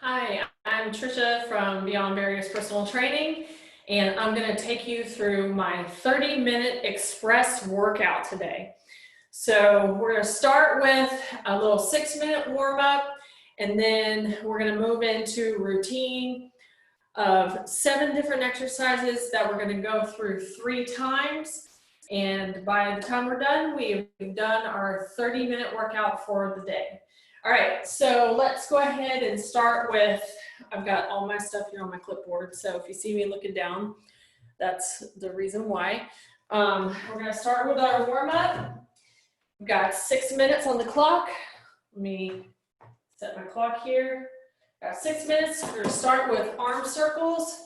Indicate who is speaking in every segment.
Speaker 1: Hi, I'm Trisha from Beyond Barriers Personal Training, and I'm going to take you through my 30-minute express workout today. So we're going to start with a little 6-minute warm-up, and then we're going to move into a routine of 7 different exercises that we're going to go through 3 times. And by the time we're done, we've done our 30-minute workout for the day. All right, so let's go ahead and start with, I've got all my stuff here on my clipboard, so if you see me looking down, that's the reason why. We're gonna start with our warm-up. We've got 6 minutes on the clock. Let me set my clock here. Got 6 minutes. We're gonna start with arm circles.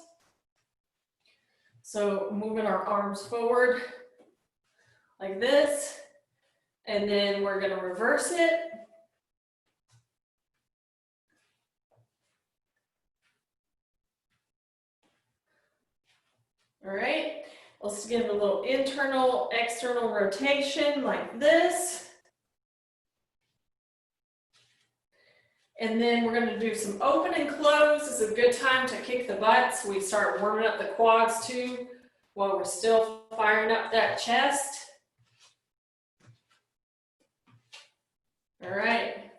Speaker 1: So moving our arms forward like this, and then we're gonna reverse it. All right, let's give a little internal, external rotation like this. And then we're gonna do some open and close. This is a good time to kick the butt so we start warming up the quads too while we're still firing up that chest. All right.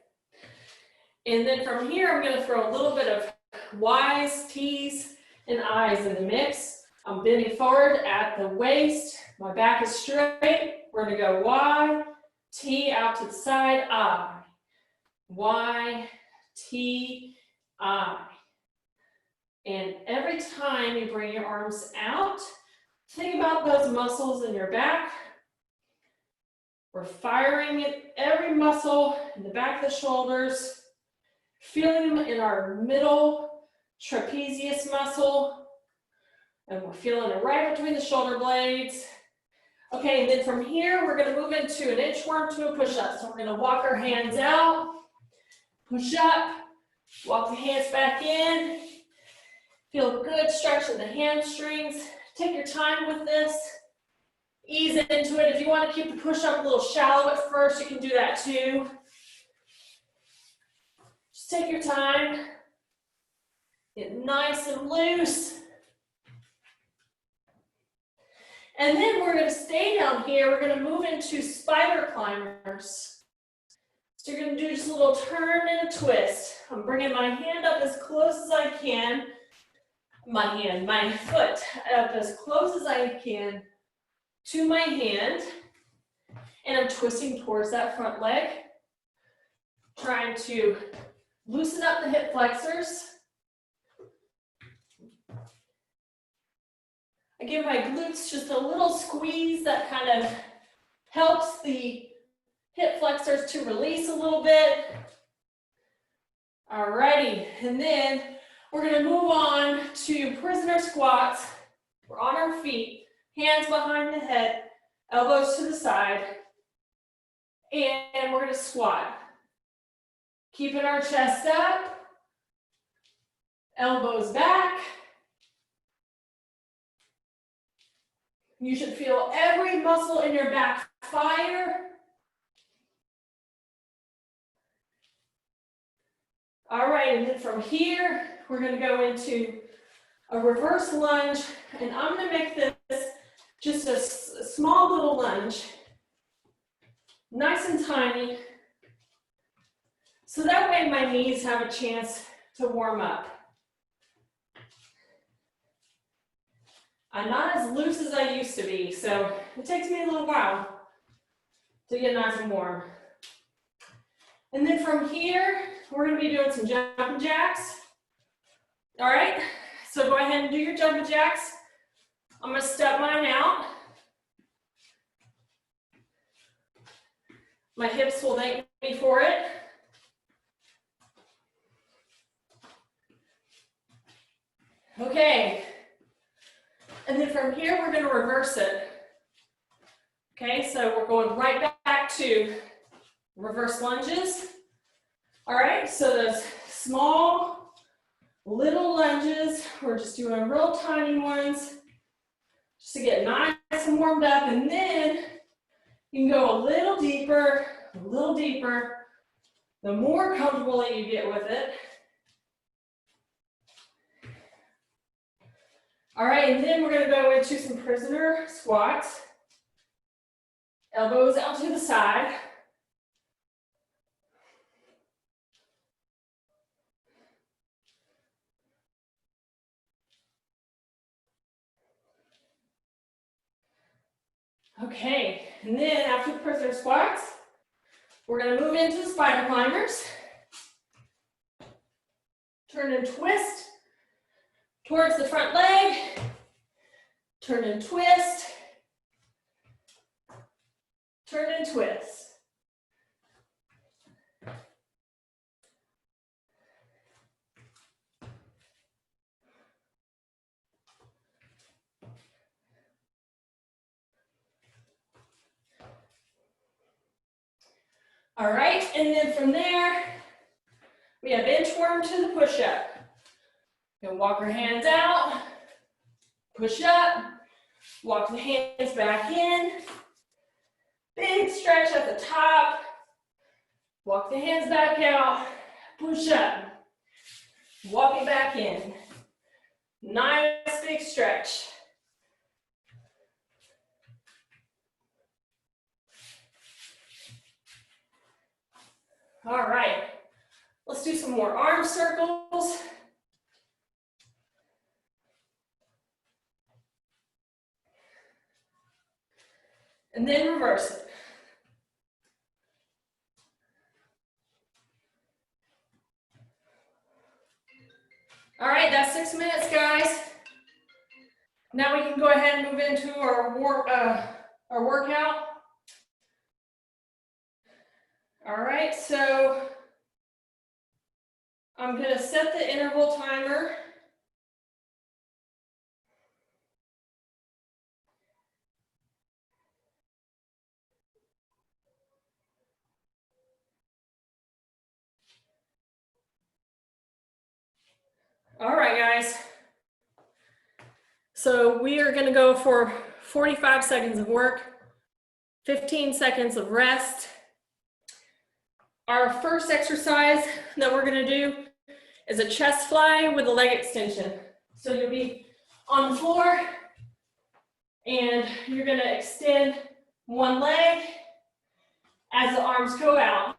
Speaker 1: And then from here, I'm gonna throw a little bit of Y's, T's, and I's in the mix. I'm bending forward at the waist. My back is straight. We're gonna go Y, T out to the side, I. Y, T, I. And every time you bring your arms out, think about those muscles in your back. We're firing at every muscle in the back of the shoulders, feeling them in our middle trapezius muscle. And we're feeling it right between the shoulder blades. Okay, and then from here, we're gonna move into an inchworm to a push-up. So we're gonna walk our hands out, push up, walk the hands back in. Feel good stretch in the hamstrings. Take your time with this. Ease into it. If you wanna keep the push-up a little shallow at first, you can do that too. Just take your time. Get nice and loose. And then we're going to stay down here. We're going to move into spider climbers. So you're going to do just a little turn and a twist. I'm bringing my hand up as close as I can. My foot up as close as I can to my hand. And I'm twisting towards that front leg. Trying to loosen up the hip flexors. I give my glutes just a little squeeze that kind of helps the hip flexors to release a little bit. Alrighty, and then we're gonna move on to prisoner squats. We're on our feet, hands behind the head, elbows to the side, and we're gonna squat. Keeping our chest up, elbows back. You should feel every muscle in your back fire. All right, and then from here, we're gonna go into a reverse lunge, and I'm gonna make this just a small little lunge, nice and tiny, so that way my knees have a chance to warm up. I'm not as loose as I used to be, so it takes me a little while to get nice and warm. And then from here, we're gonna be doing some jumping jacks. All right, so go ahead and do your jumping jacks. I'm gonna step mine out. My hips will thank me for it. Okay. And then from here, we're going to reverse it. Okay, so we're going right back to reverse lunges. All right, so those small, little lunges, we're just doing real tiny ones just to get nice and warmed up. And then you can go a little deeper, a little deeper. The more comfortable that you get with it, All right, and then we're gonna go into some prisoner squats. Elbows out to the side. Okay, and then after the prisoner squats, we're gonna move into the spider climbers. Turn and twist towards the front leg. Turn and twist. Turn and twist. All right, and then from there, we have inchworm to the push-up. Gonna walk our hands out, push up, walk the hands back in. Big stretch at the top. Walk the hands back out, push up, walk it back in. Nice big stretch. All right, let's do some more arm circles. And then reverse it. All right, that's 6 minutes, guys. Now we can go ahead and move into our workout. All right, so I'm gonna set the interval timer. All right, guys. So we are gonna go for 45 seconds of work, 15 seconds of rest. Our first exercise that we're gonna do is a chest fly with a leg extension. So you'll be on the floor and you're gonna extend one leg as the arms go out.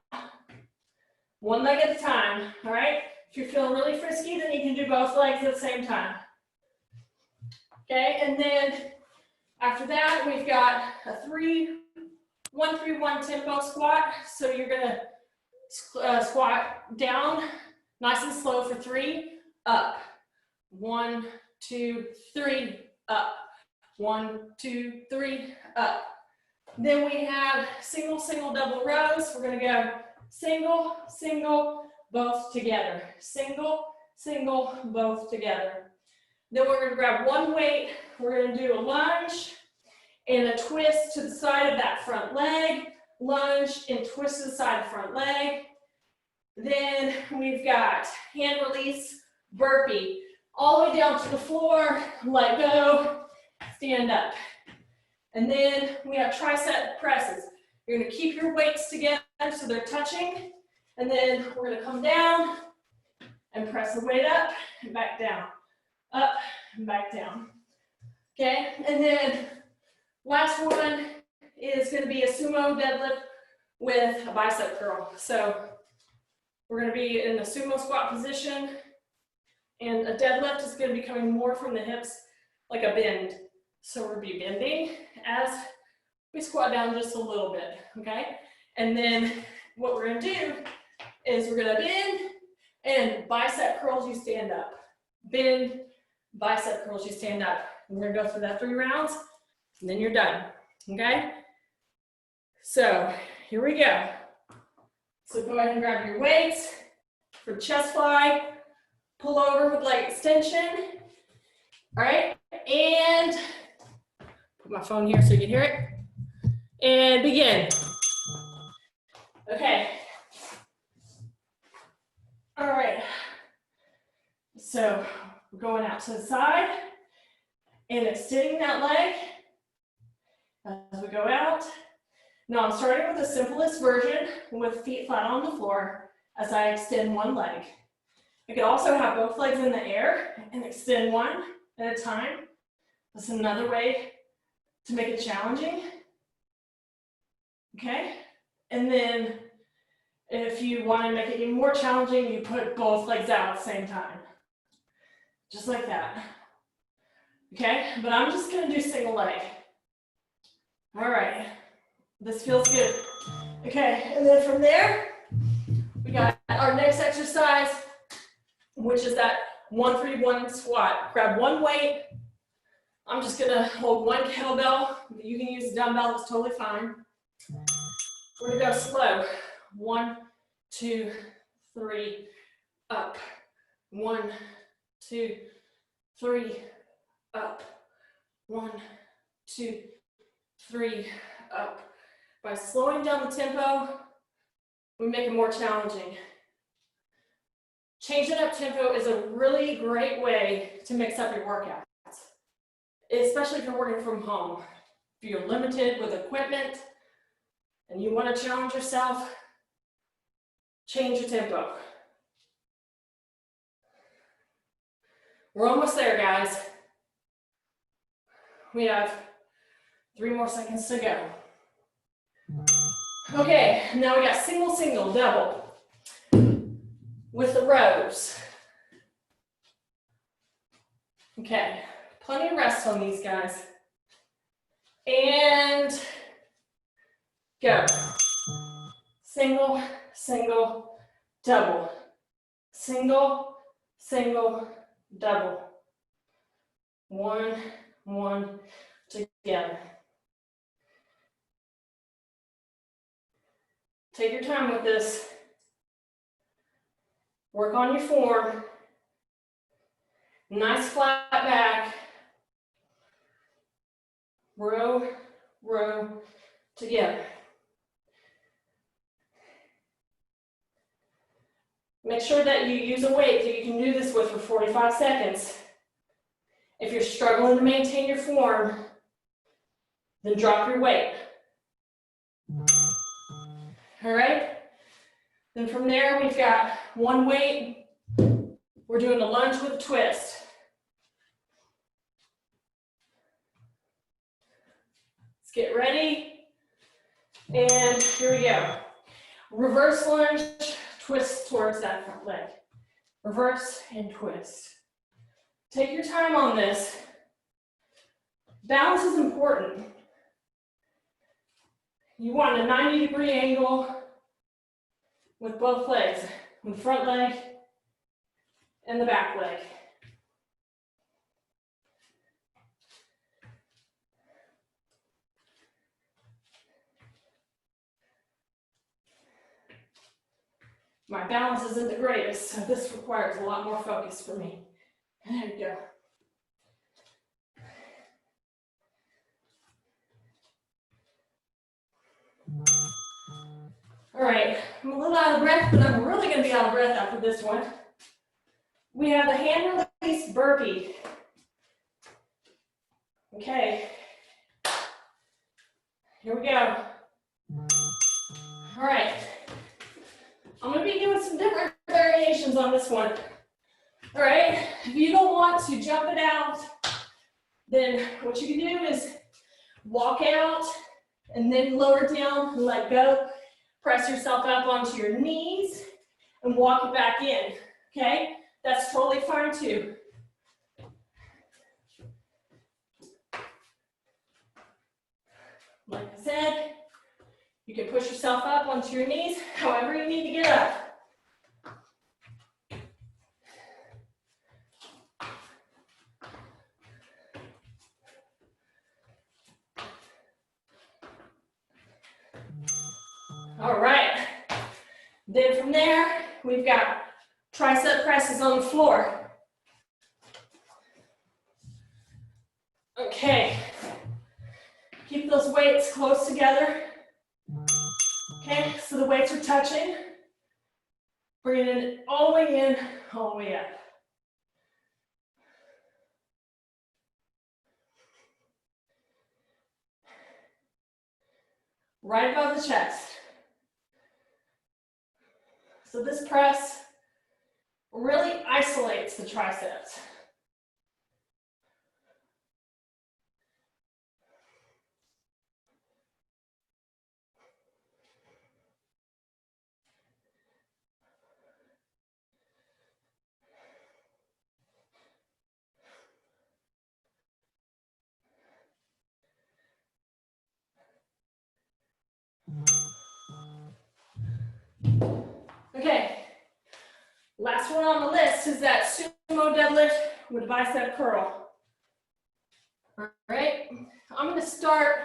Speaker 1: One leg at a time, all right? If you're feeling really frisky, then you can do both legs at the same time. Okay, and then after that, we've got a 1-3-1 tempo squat. So you're gonna squat down, nice and slow for 3, up. 1, 2, 3, up. 1, 2, 3, up. Then we have single, single, double rows. We're gonna go single, single, both together. Single, single, both together. Then we're gonna grab one weight. We're gonna do a lunge and a twist to the side of that front leg. Lunge and twist to the side of the front leg. Then we've got hand release, burpee. All the way down to the floor, let go, stand up. And then we have tricep presses. You're gonna keep your weights together so they're touching. And then we're gonna come down and press the weight up and back down. Up and back down. Okay, and then last one is gonna be a sumo deadlift with a bicep curl. So we're gonna be in a sumo squat position, and a deadlift is gonna be coming more from the hips, like a bend. So we'll be bending as we squat down just a little bit, okay? And then what we're gonna do is we're gonna bend and bicep curls, you stand up. Bend, bicep curls, you stand up. We're gonna go through that 3 rounds, and then you're done, okay? So here we go. So go ahead and grab your weights for chest fly, pull over with leg extension, all right? And put my phone here so you can hear it. And begin. Okay. All right. So we're going out to the side and extending that leg as we go out. Now I'm starting with the simplest version with feet flat on the floor as I extend one leg. I could also have both legs in the air and extend one at a time. That's another way to make it challenging. Okay, and then if you want to make it even more challenging, you put both legs out at the same time. Just like that. Okay, but I'm just gonna do single leg. All right, this feels good. Okay, and then from there, we got our next exercise, which is that 1-3-1 squat. Grab one weight. I'm just gonna hold one kettlebell. You can use a dumbbell, it's totally fine. We're gonna go slow. 1, 2, 3, up. 1, 2, 3, up. 1, 2, 3, up. By slowing down the tempo, we make it more challenging. Changing up tempo is a really great way to mix up your workouts, especially if you're working from home. If you're limited with equipment and you want to challenge yourself, change your tempo. We're almost there, guys. We have 3 more seconds to go. Okay, now we got single, single, double with the rows. Okay, plenty of rest on these guys. And go. Single, single, double. Single, single, double. 1, 1, together. Take your time with this. Work on your form. Nice flat back. Row, row, together. Make sure that you use a weight that you can do this with for 45 seconds. If you're struggling to maintain your form, then drop your weight. All right? Then from there, we've got one weight. We're doing a lunge with a twist. Let's get ready. And here we go. Reverse lunge, twist towards that front leg. Reverse and twist. Take your time on this. Balance is important. You want a 90-degree angle with both legs, the front leg and the back leg. My balance isn't the greatest, so this requires a lot more focus for me. There we go. All right, I'm a little out of breath, but I'm really going to be out of breath after this one. We have the hand release burpee. Okay, here we go. All right, I'm going to be doing some different variations on this one. All right, if you don't want to jump it out, then what you can do is walk out and then lower down and let go. Press yourself up onto your knees and walk it back in, okay? That's totally fine too. Like I said, you can push yourself up onto your knees, however you need to get up. All right, then from there, we've got tricep presses on the floor. Okay, keep those weights close together. Okay, so the weights are touching. Bring it all the way in, all the way up. Right above the chest. So this press really isolates the triceps. last one on the list is that sumo deadlift with bicep curl. All right, I'm gonna start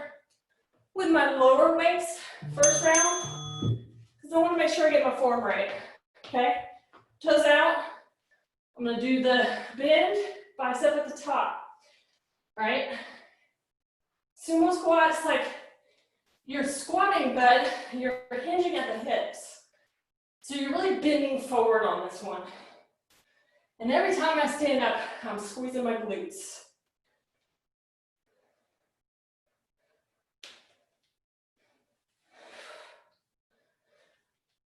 Speaker 1: with my lower weights first round, because I wanna make sure I get my form right, okay? Toes out, I'm gonna do the bend, bicep at the top, all right? Sumo squat is like you're squatting, but you're hinging at the hips. So you're really bending forward on this one. And every time I stand up, I'm squeezing my glutes.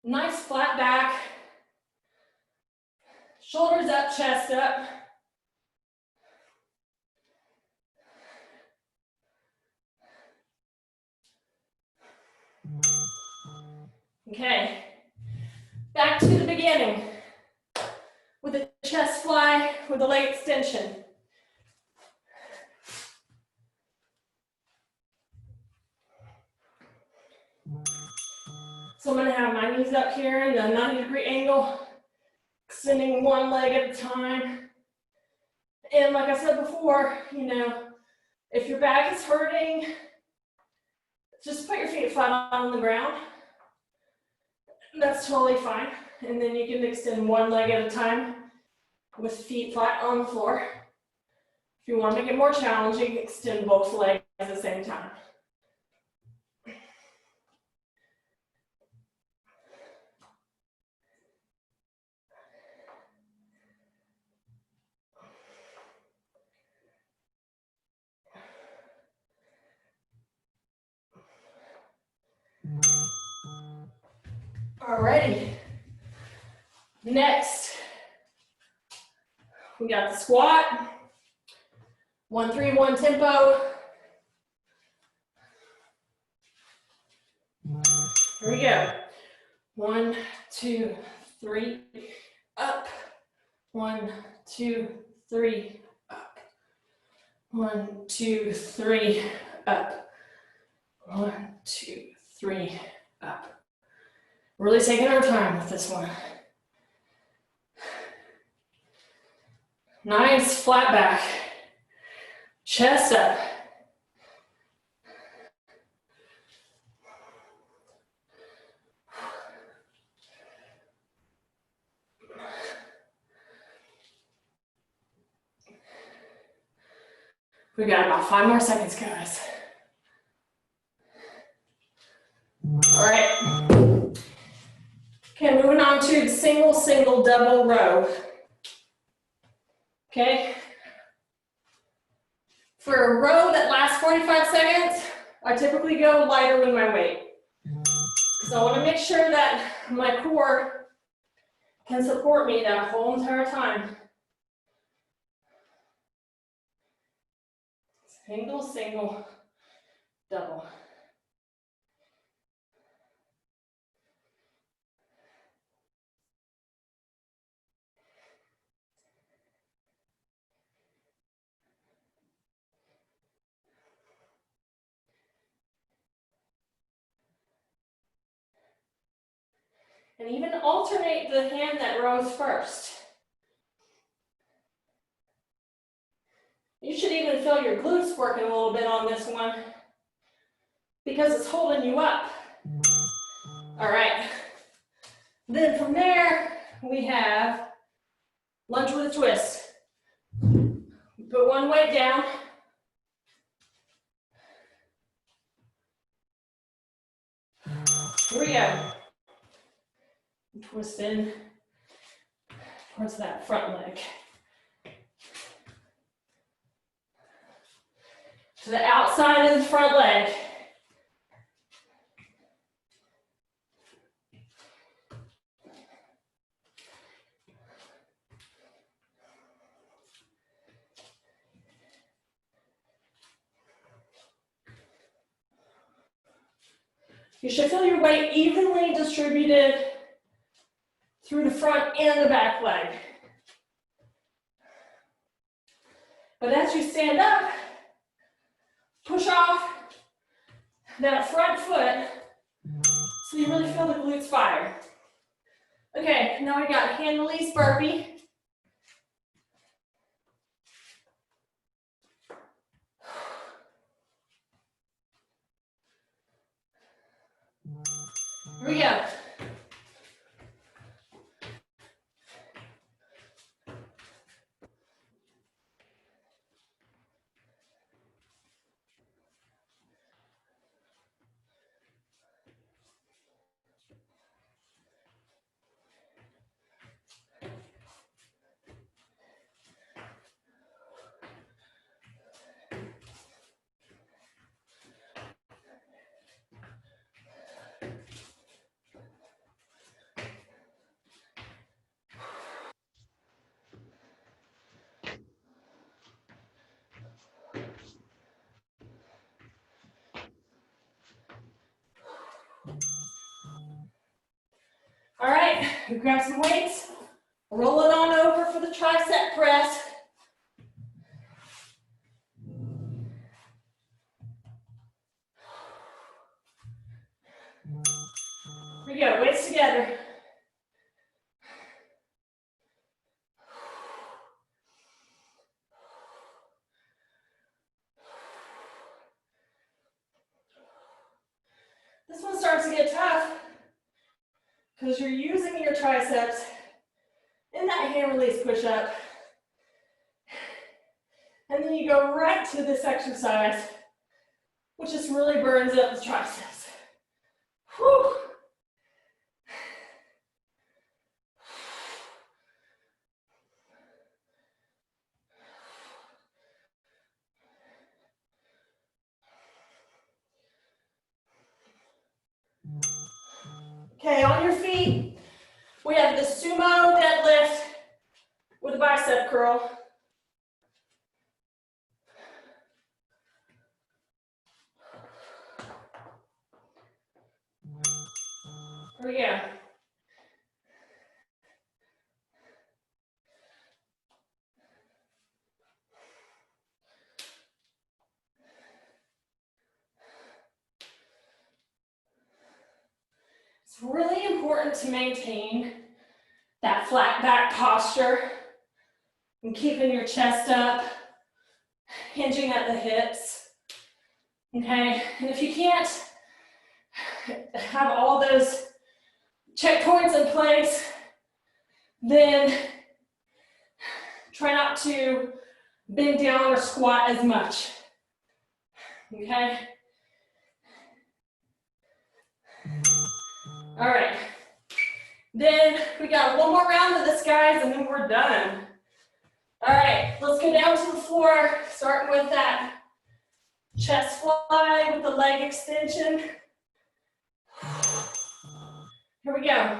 Speaker 1: Nice flat back. Shoulders up, chest up. Okay, back to the beginning with a chest fly with a leg extension. So I'm gonna have my knees up here in the 90-degree angle, extending one leg at a time. And like I said before, you know, if your back is hurting, just put your feet flat on the ground. That's totally fine. And then you can extend one leg at a time with feet flat on the floor. If you want to make it more challenging, extend both legs at the same time. Alrighty. Next, we got the squat. 1-3-1 tempo. Here we go. 1, 2, 3, up. 1, 2, 3, up. 1, 2, 3, up. 1, 2, 3, up. Really taking our time with this one. Nice flat back. Chest up. We got about 5 more seconds, guys. All right. Okay, moving on to the single, single, double row. Okay. For a row that lasts 45 seconds, I typically go lighter with my weight. So I want to make sure that my core can support me that whole entire time. Single, single, double. And even alternate the hand that rows first. You should even feel your glutes working a little bit on this one because it's holding you up. All right. Then from there, we have lunge with a twist. Put one weight down. Here we go. Twist in towards that front leg. To the outside of the front leg. You should feel your weight evenly distributed through the front and the back leg. But as you stand up, push off that front foot so you really feel the glutes fire. Okay, now we got hand release burpee. Here we go. All right, grab some weights, roll it on over for the tricep press. Here we go, weights together. This one starts to get tough because you're using your triceps in that hand release push-up. And then you go right to this exercise, which just really burns up the triceps. Whew. Okay, on your feet, we have the sumo deadlift with a bicep curl. Here we go. It's really important to maintain that flat back posture and keeping your chest up, hinging at the hips. Okay, and if you can't have all those checkpoints in place, then try not to bend down or squat as much. Okay? All right. Then we got one more round of this, guys, and then we're done. All right, let's go down to the floor, starting with that chest fly with the leg extension. Here we go.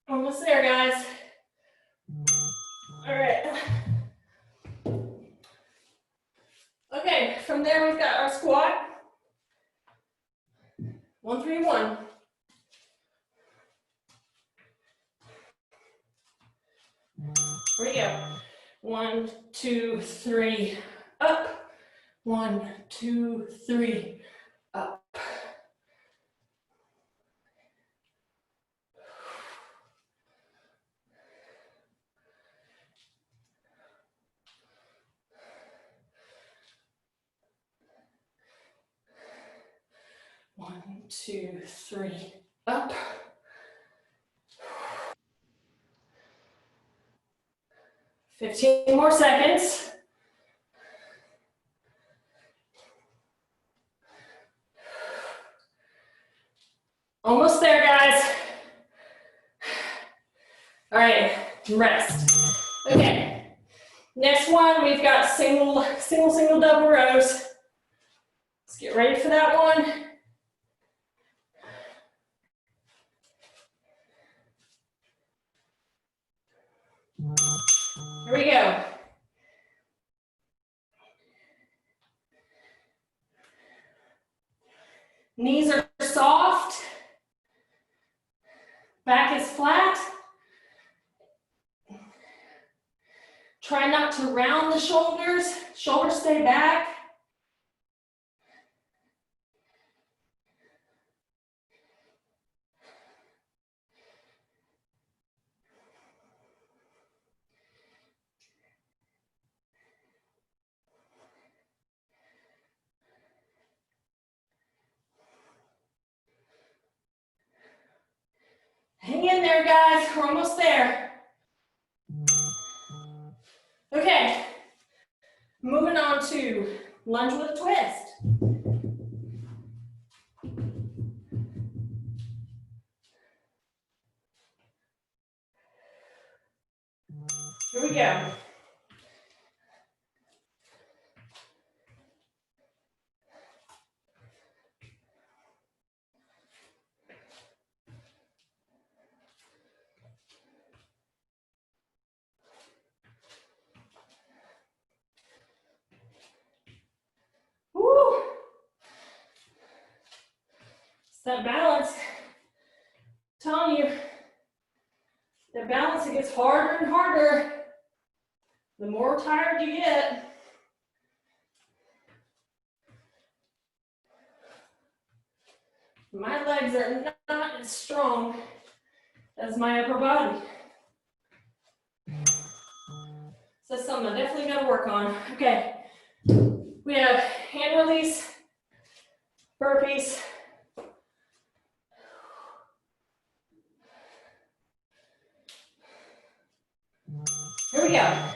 Speaker 1: Almost there, guys. All right. Okay, from there we've got our squat. 1, 3, 1. Here we go. 1, 2, 3, up. 1, 2, 3, up. One, 2, 3, up. Fifteen more seconds. Almost there, guys. All right, rest. Okay, next one, we've got single, double rows. Let's get ready for that one. Here we go. Knees are soft. Back is flat. Try not to round the shoulders. Shoulders stay back. Hang in there, guys. We're almost there. Okay. Moving on to lunge with a twist. Here we go. Woo! It's that balance. I'm telling you, that balance, it gets harder and harder the more tired you get. My legs are not as strong as my upper body. So that's something I definitely got to work on. Okay, we have hand release, burpees. Here we go.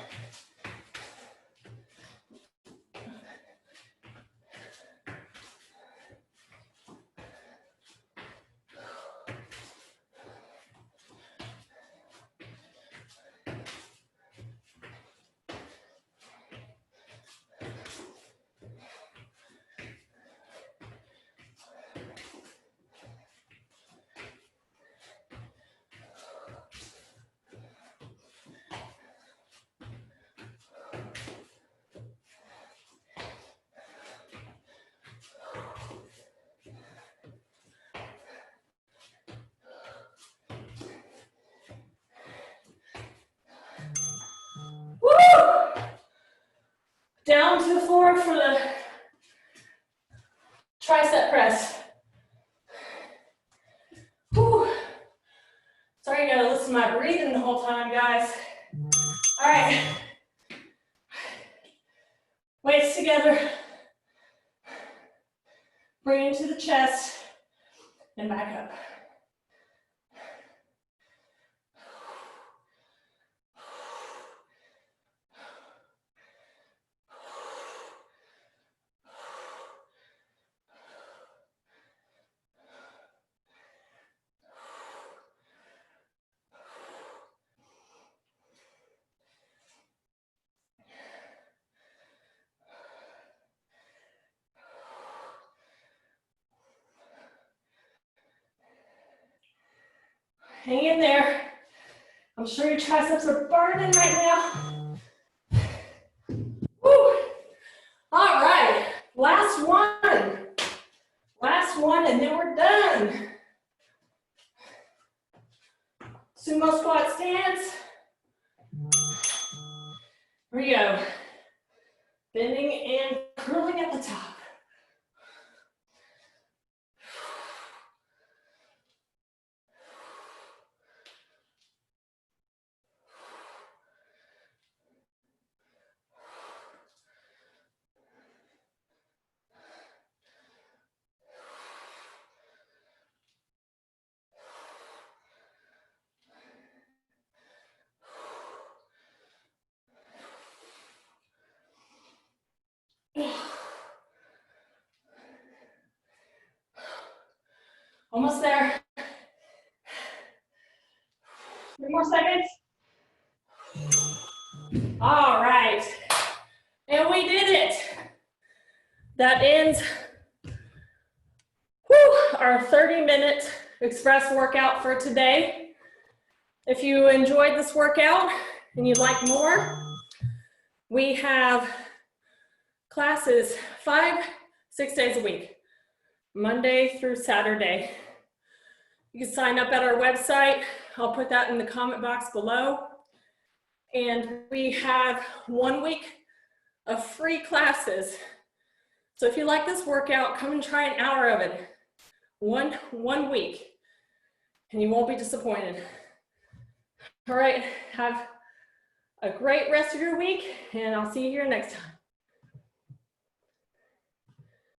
Speaker 1: Down to the floor for the tricep press. Whew. Sorry, I gotta listen to my breathing the whole time, guys. All right. Weights together. Bring it to the chest and back up. Hang in there. I'm sure your triceps are burning right now. Woo. All right, last one. Last one, and then we're done. Sumo squat stance. Here we go. Bending and curling at the top. Almost there. 3 more seconds. All right. That ends our 30-minute express workout for today. If you enjoyed this workout and you'd like more, we have classes 5-6 days a week, Monday through Saturday. You can sign up at our website. I'll put that in the comment box below. And we have 1 week of free classes. So if you like this workout, come and try an hour of it. One week, and you won't be disappointed. All right, have a great rest of your week, and I'll see you here next time.